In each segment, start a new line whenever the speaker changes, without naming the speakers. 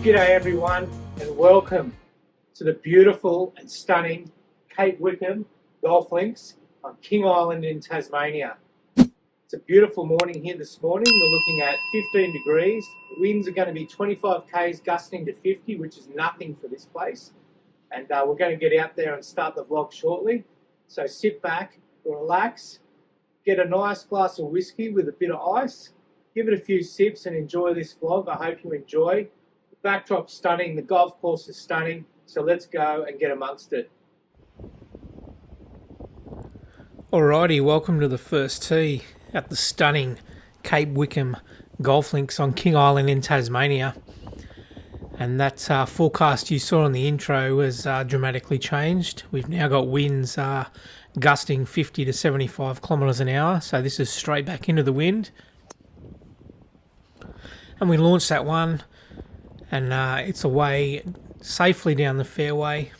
G'day everyone and welcome to the beautiful and stunning Cape Wickham Golf Links on King Island in Tasmania. It's a beautiful morning here this morning. We're looking at 15 degrees. The winds are going to be 25 k's gusting to 50, which is nothing for this place. And we're going to get out there and start the vlog shortly. So sit back, relax, get a nice glass of whiskey with a bit of ice, give it a few sips and enjoy this vlog. I hope you enjoy. The backdrop's stunning, the golf course is stunning, so let's go and get amongst it.
Alrighty, welcome to the first tee at the stunning Cape Wickham Golf Links on King Island in Tasmania. And that forecast you saw on the intro has dramatically changed. We've now got winds gusting 50 to 75 kilometres an hour, so this is straight back into the wind. And we launched that one, and it's away safely down the fairway,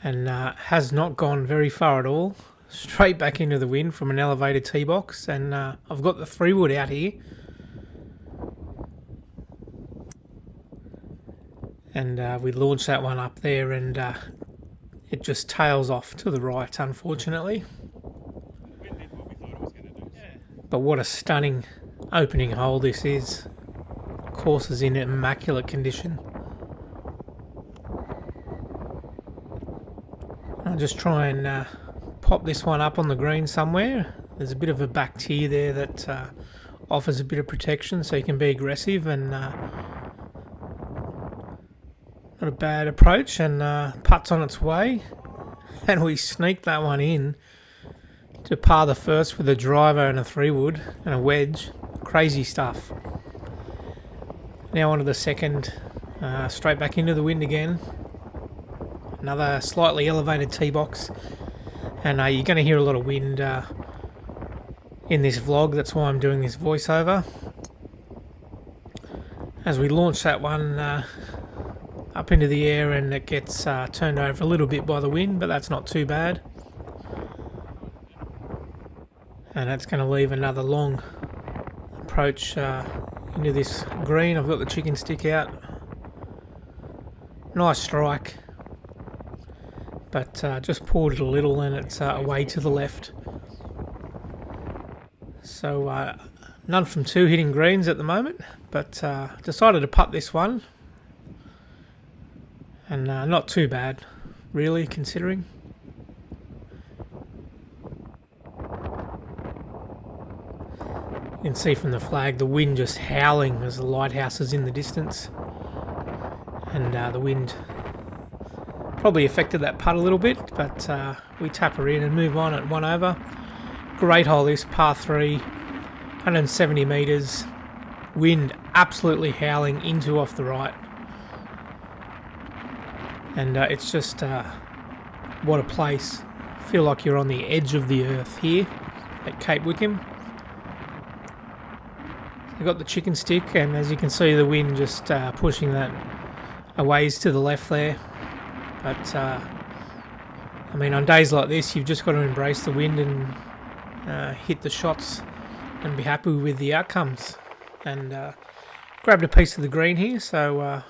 and has not gone very far at all. Straight back into the wind from an elevated tee box, and I've got the 3-wood out here. And we launched that one up there, and it just tails off to the right, unfortunately. But what a stunning opening hole this is. Course is in immaculate condition. I'll just try and pop this one up on the green somewhere. There's a bit of a back tee there that offers a bit of protection, so you can be aggressive, and not a bad approach, and putts on its way, and we sneak that one in to par the first with a driver and a 3-wood and a wedge. Crazy stuff. Now onto the second, straight back into the wind again. Another slightly elevated tee box, and you're going to hear a lot of wind in this vlog. That's why I'm doing this voiceover. As we launch that one up into the air, and it gets turned over a little bit by the wind, but that's not too bad. And that's going to leave another long approach into this green. I've got the chicken stick out. Nice strike, but just poured it a little, and it's away to the left. So none from two hitting greens at the moment, but decided to putt this one. And not too bad, really, considering. You can see from the flag the wind just howling as the lighthouse is in the distance. And the wind probably affected that putt a little bit, but we tap her in and move on at 1 over. Great hole this, par 3, 170 metres. Wind absolutely howling into off the right. And it's just, what a place. Feel like you're on the edge of the earth here at Cape Wickham. I've got the chicken stick, and as you can see, the wind just pushing that a ways to the left there. But, I mean, on days like this, you've just got to embrace the wind and hit the shots and be happy with the outcomes. And grabbed a piece of the green here, so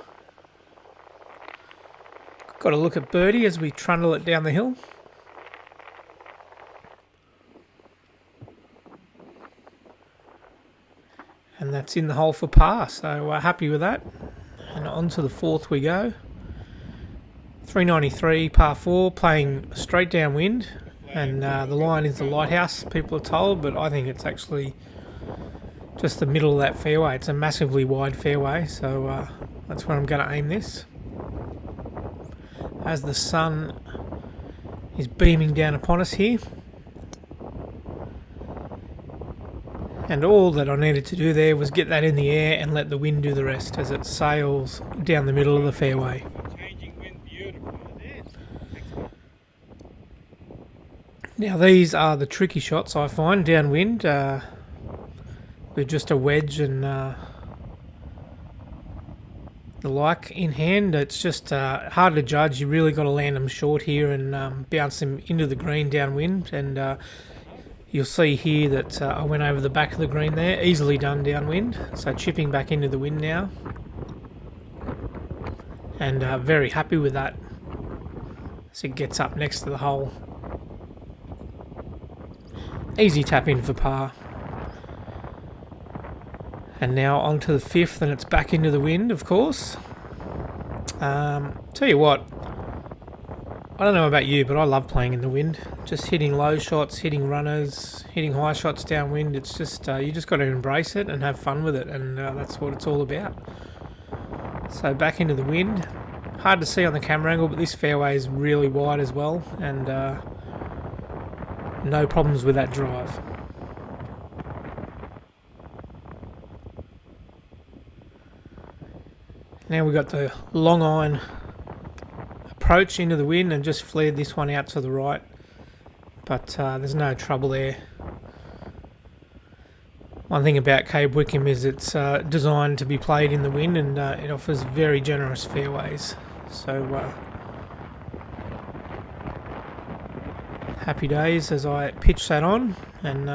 got a look at birdie as we trundle it down the hill. And that's in the hole for par, so happy with that. And on to the fourth we go. 393, par 4, playing straight downwind. And the line is the lighthouse, people are told, but I think it's actually just the middle of that fairway. It's a massively wide fairway, so that's where I'm going to aim this. As the sun is beaming down upon us here. And all that I needed to do there was get that in the air and let the wind do the rest as it sails down the middle of the fairway. Now these are the tricky shots I find downwind, with just a wedge and the like in hand. It's just hard to judge. You really got to land them short here and bounce them into the green downwind, and you'll see here that I went over the back of the green there, easily done downwind, so chipping back into the wind now. and very happy with that as it gets up next to the hole. Easy tap in for par. And now on to the 5th, and it's back into the wind, of course. Tell you what, I don't know about you, but I love playing in the wind. Just hitting low shots, hitting runners, hitting high shots downwind. It's just, you just got to embrace it and have fun with it, and that's what it's all about. So back into the wind. Hard to see on the camera angle, but this fairway is really wide as well, and no problems with that drive. Now we've got the long iron approach into the wind and just flared this one out to the right, but there's no trouble there. One thing about Cape Wickham is it's designed to be played in the wind, and it offers very generous fairways. So happy days as I pitch that on and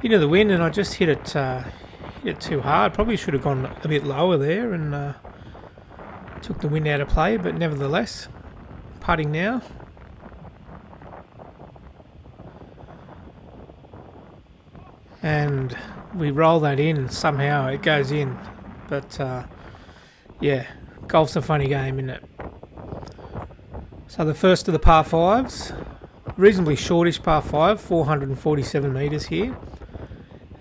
into the wind, and I just hit it too hard. Probably should have gone a bit lower there and took the wind out of play, but nevertheless, putting now. And we roll that in, somehow it goes in. But yeah, golf's a funny game, isn't it? So the first of the par 5s, reasonably shortish par 5, 447 metres here.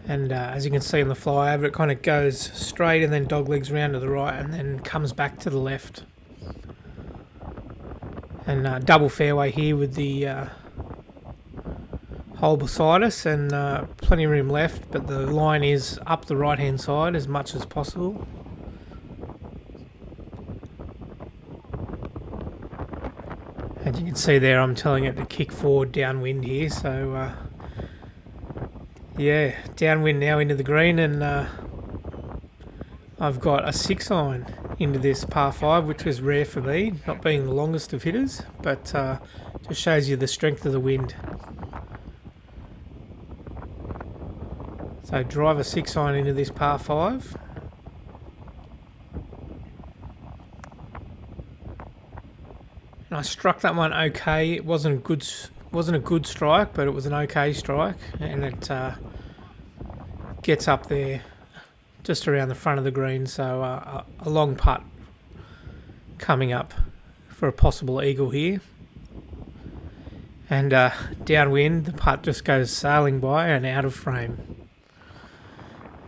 And as you can see on the flyover, it kind of goes straight and then doglegs round to the right and then comes back to the left. And double fairway here with the hole beside us, and plenty of room left, but the line is up the right hand side as much as possible. And you can see there I'm telling it to kick forward downwind here, so yeah, downwind now into the green, and I've got a 6-iron into this par 5, which is rare for me, not being the longest of hitters, but just shows you the strength of the wind. So drive a 6-iron into this par 5. And I struck that one okay. It wasn't a good strike, but it was an okay strike, and it gets up there just around the front of the green, so a long putt coming up for a possible eagle here. And downwind, the putt just goes sailing by and out of frame.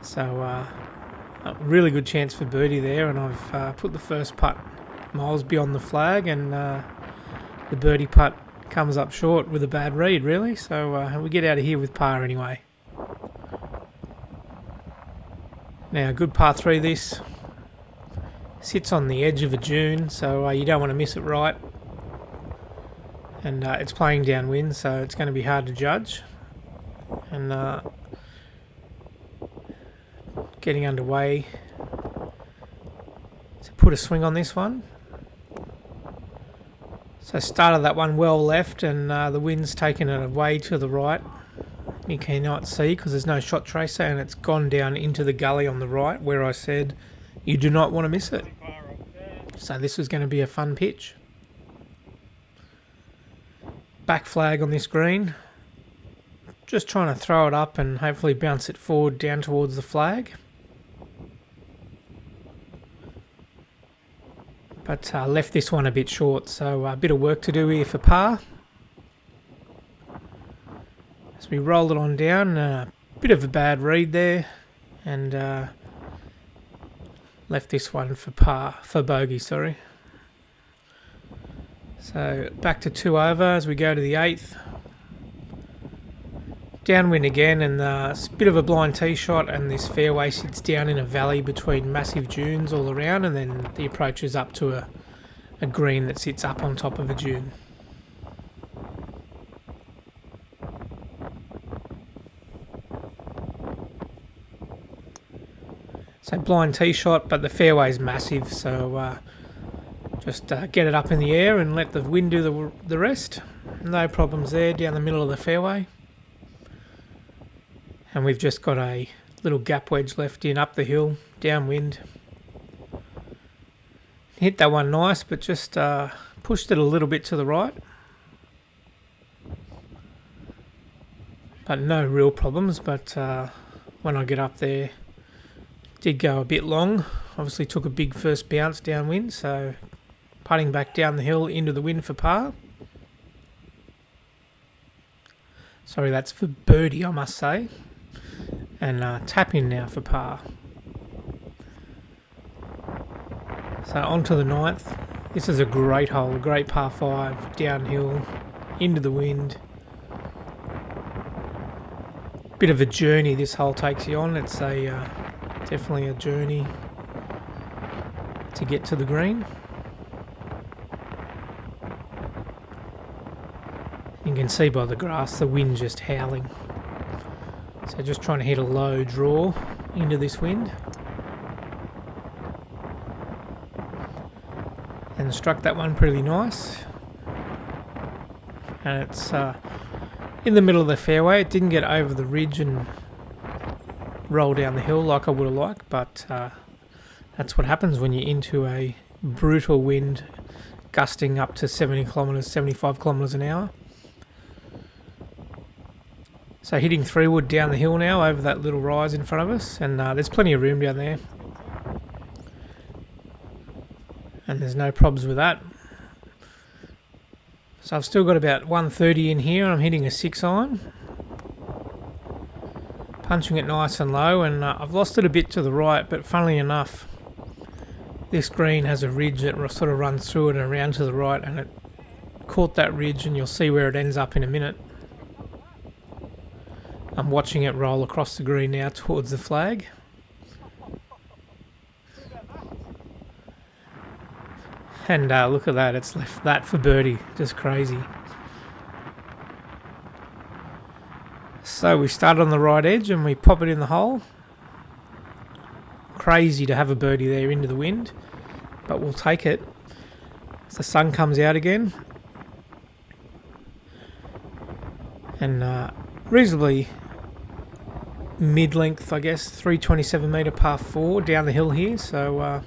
So a really good chance for birdie there, and I've put the first putt miles beyond the flag, and the birdie putt comes up short with a bad read, really. So we get out of here with par anyway. Now, good par 3 this. Sits on the edge of a dune, so you don't want to miss it right. And it's playing downwind, so it's going to be hard to judge. And getting underway to put a swing on this one. So started that one well left, and the wind's taken it away to the right. You cannot see because there's no shot tracer, and it's gone down into the gully on the right where I said you do not want to miss it. So this is going to be a fun pitch. Back flag on this green. Just trying to throw it up and hopefully bounce it forward down towards the flag. But left this one a bit short, so a bit of work to do here for par. As we roll it on down, a bit of a bad read there, and left this one for bogey, sorry. So back to 2 over as we go to the 8th. Downwind again, and it's a bit of a blind tee shot, and this fairway sits down in a valley between massive dunes all around, and then the approach is up to a green that sits up on top of a dune. So blind tee shot, but the fairway's massive, so just get it up in the air and let the wind do the rest. No problems there down the middle of the fairway. And we've just got a little gap wedge left in up the hill, downwind. Hit that one nice, but just pushed it a little bit to the right. But no real problems, but when I get up there, did go a bit long. Obviously took a big first bounce downwind, so putting back down the hill into the wind for par. Sorry, that's for birdie, I must say. And tap in now for par. So on to the 9th. This is a great hole, a great par 5, downhill, into the wind. Bit of a journey this hole takes you on. It's a definitely a journey to get to the green. You can see by the grass the wind just howling. So just trying to hit a low draw into this wind. And struck that one pretty nice. And it's in the middle of the fairway. It didn't get over the ridge and roll down the hill like I would have liked, but that's what happens when you're into a brutal wind gusting up to 70 kilometres, 75 kilometres an hour. So hitting 3-wood down the hill now over that little rise in front of us, and there's plenty of room down there. And there's no problems with that. So I've still got about 130 in here, and I'm hitting a 6-iron. Punching it nice and low, and I've lost it a bit to the right, but funnily enough, this green has a ridge that sort of runs through it and around to the right, and it caught that ridge, and you'll see where it ends up in a minute. I'm watching it roll across the green now towards the flag. And look at that, it's left that for birdie, just crazy. So we start on the right edge and we pop it in the hole. Crazy to have a birdie there into the wind, but we'll take it as the sun comes out again. And reasonably mid-length, I guess, 327 metre par 4 down the hill here, so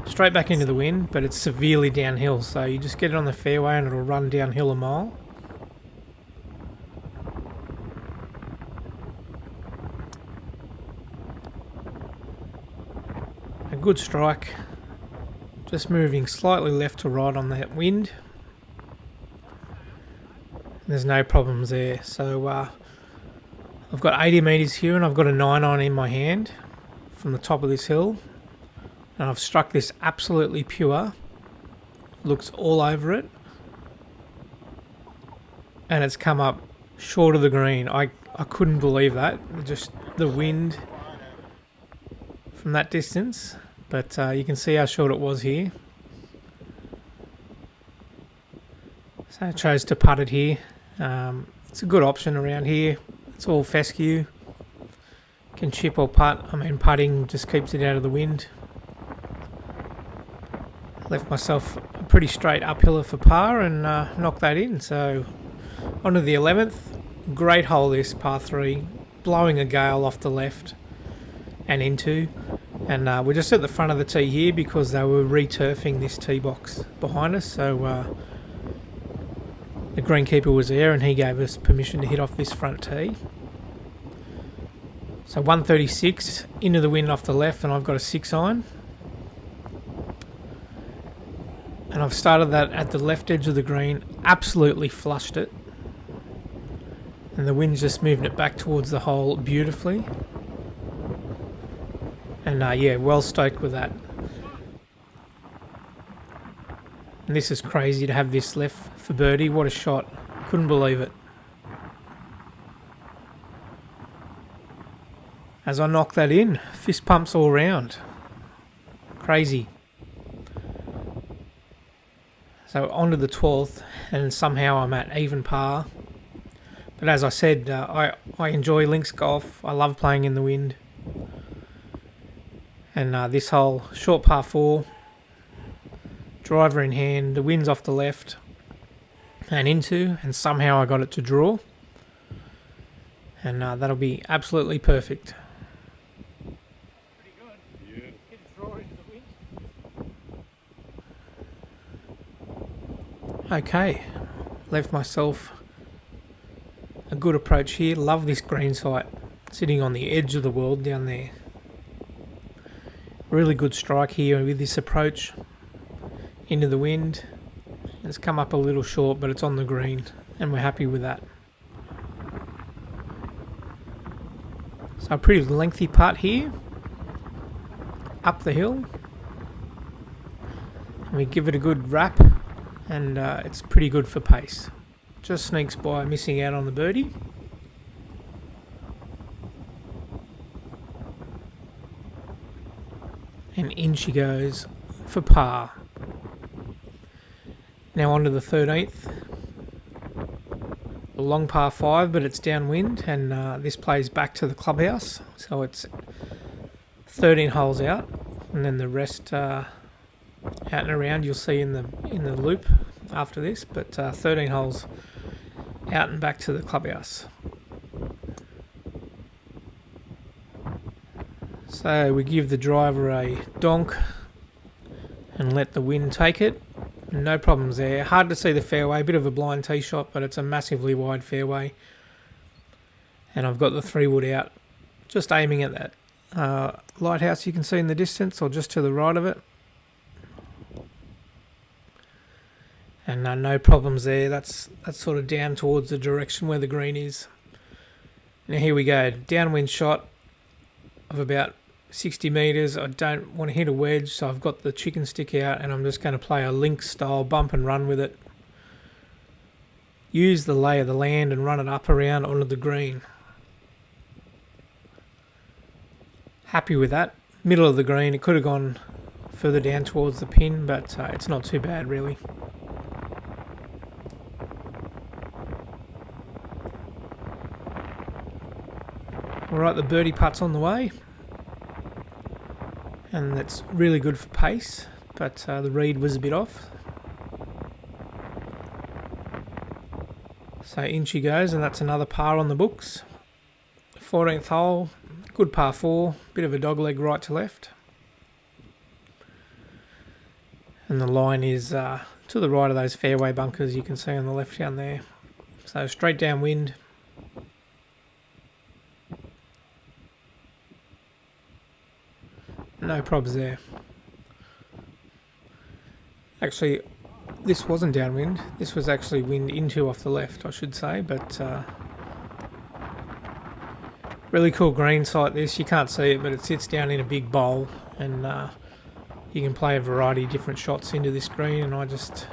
straight back into the wind, but it's severely downhill, so you just get it on the fairway and it'll run downhill a mile. A good strike, just moving slightly left to right on that wind. There's no problems there, so I've got 80 metres here and I've got a 9-iron in my hand from the top of this hill. And I've struck this absolutely pure. Looks all over it. And it's come up short of the green. I couldn't believe that. Just the wind from that distance. But you can see how short it was here. So I chose to putt it here. It's a good option around here. It's all fescue. Can chip or putt. I mean, putting just keeps it out of the wind. Left myself a pretty straight uphiller for par and knocked that in. So on to the 11th. Great hole this, par 3. Blowing a gale off the left and into. And we're just at the front of the tee here because they were returfing this tee box behind us. So the greenkeeper was there and he gave us permission to hit off this front tee. So 136 into the wind off the left, and I've got a 6-iron. And I've started that at the left edge of the green, absolutely flushed it. And the wind's just moving it back towards the hole beautifully. And yeah, well stoked with that. And this is crazy to have this left for birdie. What a shot. Couldn't believe it. As I knock that in, fist pumps all round. Crazy. So on to the 12th, and somehow I'm at even par. But as I said, I enjoy links golf. I love playing in the wind. And this hole, short par 4, driver in hand, the wind's off the left, and into, and somehow I got it to draw. And that'll be absolutely perfect. Okay, left myself a good approach here. Love this green site, sitting on the edge of the world down there. Really good strike here with this approach into the wind. It's come up a little short, but it's on the green, and we're happy with that. So a pretty lengthy putt here, up the hill, and we give it a good wrap, and it's pretty good for pace. Just sneaks by, missing out on the birdie. And in she goes for par. Now on to the 13th. A long par 5, but it's downwind, and this plays back to the clubhouse. So it's 13 holes out, and then the rest out and around you'll see in the loop after this. But 13 holes out and back to the clubhouse. So we give the driver a donk and let the wind take it. No problems there. Hard to see the fairway, a bit of a blind tee shot, but it's a massively wide fairway. And I've got the 3-wood out, just aiming at that lighthouse you can see in the distance, or just to the right of it. And no problems there. That's sort of down towards the direction where the green is. Now here we go, downwind shot of about 60 metres. I don't want to hit a wedge, so I've got the chicken stick out, and I'm just going to play a link style bump and run with it. Use the lay of the land and run it up around onto the green. Happy with that. Middle of the green. It could have gone further down towards the pin, but it's not too bad really. Alright, the birdie putt's on the way. And that's really good for pace, but the read was a bit off. So in she goes, and that's another par on the books. 14th hole, good par 4, bit of a dog leg right to left. And the line is to the right of those fairway bunkers you can see on the left down there. So straight downwind. No probs there. Actually, this wasn't downwind. This was actually wind into off the left, I should say. But really cool green site this. You can't see it, but it sits down in a big bowl. And you can play a variety of different shots into this green. And I just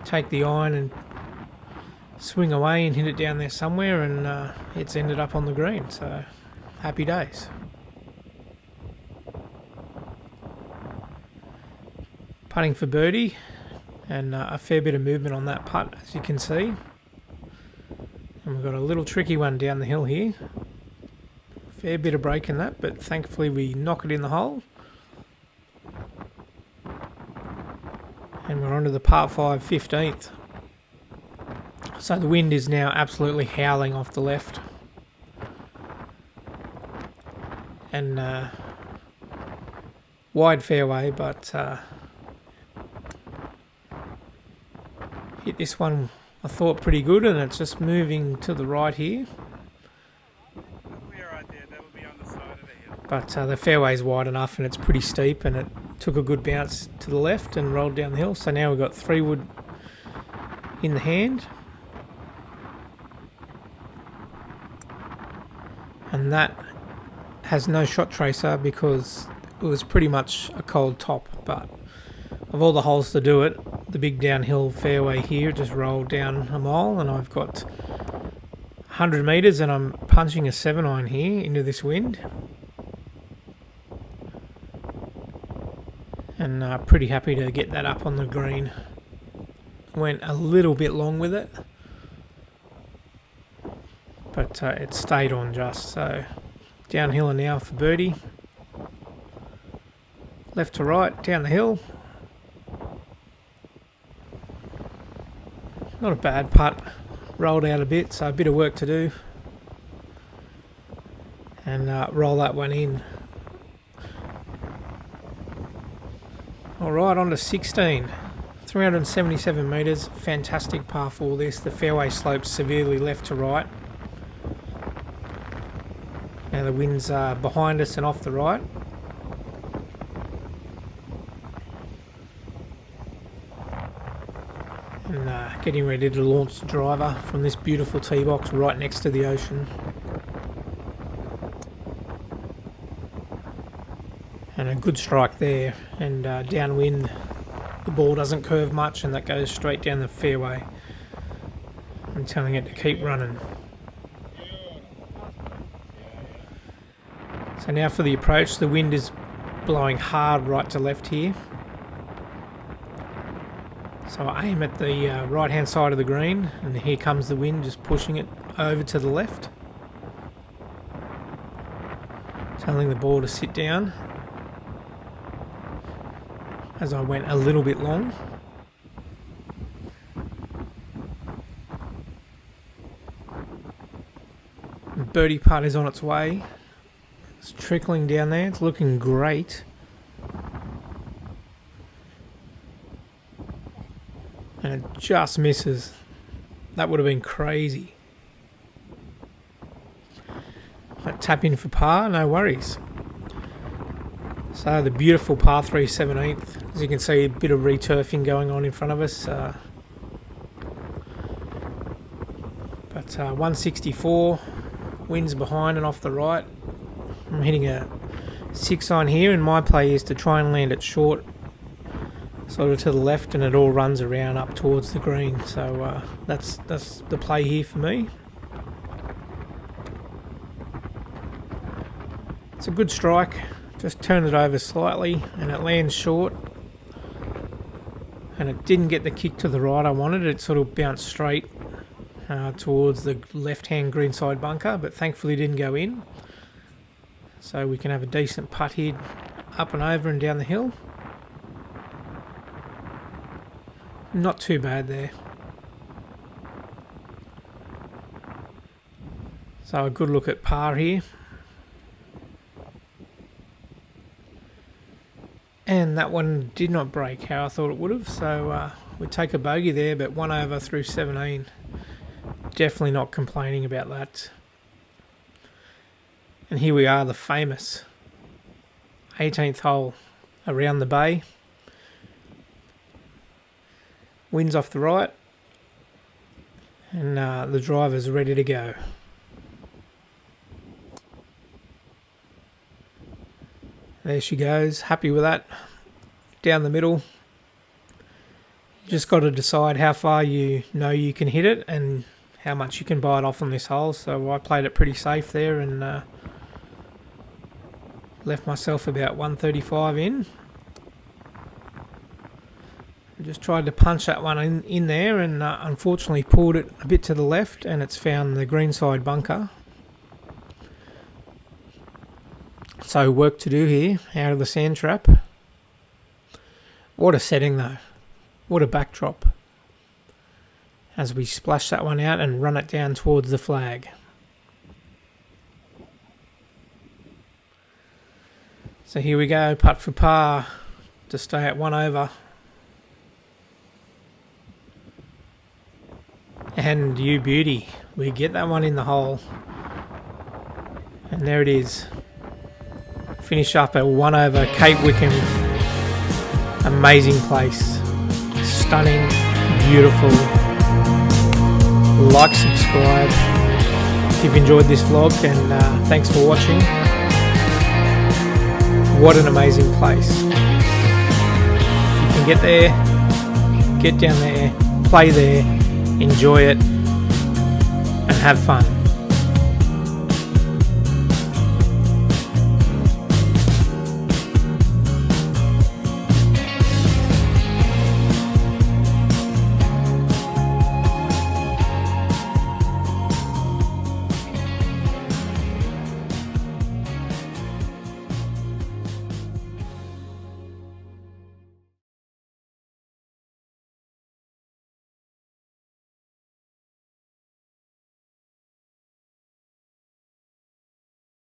take the iron and swing away and hit it down there somewhere. And it's ended up on the green. So happy days. Putting for birdie, and a fair bit of movement on that putt, as you can see. And we've got a little tricky one down the hill here. Fair bit of break in that, but thankfully we knock it in the hole. And we're on to the par 5 15th. So the wind is now absolutely howling off the left. And wide fairway, but hit this one, I thought, pretty good, and it's just moving to the right here. But the fairway's wide enough, and it's pretty steep, and it took a good bounce to the left and rolled down the hill. So now we've got 3-wood in the hand. And that has no shot tracer because it was pretty much a cold top, but of all the holes to do it, the big downhill fairway here just rolled down a mile, and I've got 100 metres and I'm punching a 7-iron here into this wind. And pretty happy to get that up on the green. Went a little bit long with it, but it stayed on just. So downhill now for birdie. Left to right, down the hill. Not a bad putt. Rolled out a bit, so a bit of work to do. And roll that one in. Alright, on to 16. 377 metres, fantastic par 4 this. The fairway slopes severely left to right. Now the wind's behind us and off the right. And getting ready to launch the driver from this beautiful tee box right next to the ocean. And a good strike there, and downwind the ball doesn't curve much and that goes straight down the fairway. I'm telling it to keep running. So now for the approach, the wind is blowing hard right to left here. So I aim at the right hand side of the green, and here comes the wind just pushing it over to the left. Telling the ball to sit down as I went a little bit long. The birdie putt is on its way. It's trickling down there. It's looking great. And it just misses. That would have been crazy. But tap in for par, no worries. So the beautiful par 3 17th. As you can see, a bit of returfing going on in front of us. But 164, winds behind and off the right. I'm hitting a 6-iron here, and my play is to try and land it short, sort of to the left, and it all runs around up towards the green. So that's the play here for me. It's a good strike. Just turn it over slightly and it lands short, and it didn't get the kick to the right I wanted. It sort of bounced straight towards the left hand greenside bunker, but thankfully didn't go in, so we can have a decent putt here up and over and down the hill. Not too bad there. So a good look at par here. And that one did not break how I thought it would have, so we take a bogey there, but 1 over through 17. Definitely not complaining about that. And here we are, the famous 18th hole around the bay. Wind's off the right, and the driver's ready to go. There she goes, happy with that. Down the middle. You just got to decide how far you know you can hit it and how much you can bite off on this hole. So I played it pretty safe there and left myself about 135 in. I just tried to punch that one in there, and unfortunately pulled it a bit to the left, and it's found the greenside bunker. So work to do here, out of the sand trap. What a setting though. What a backdrop. As we splash that one out and run it down towards the flag. So here we go, putt for par to stay at 1 over. And you beauty, we get that one in the hole. And there it is. Finish up at 1 over Cape Wickham. Amazing place. Stunning, beautiful. Like, subscribe if you've enjoyed this vlog, and thanks for watching. What an amazing place. If you can get there, get down there, play there, enjoy it, and have fun.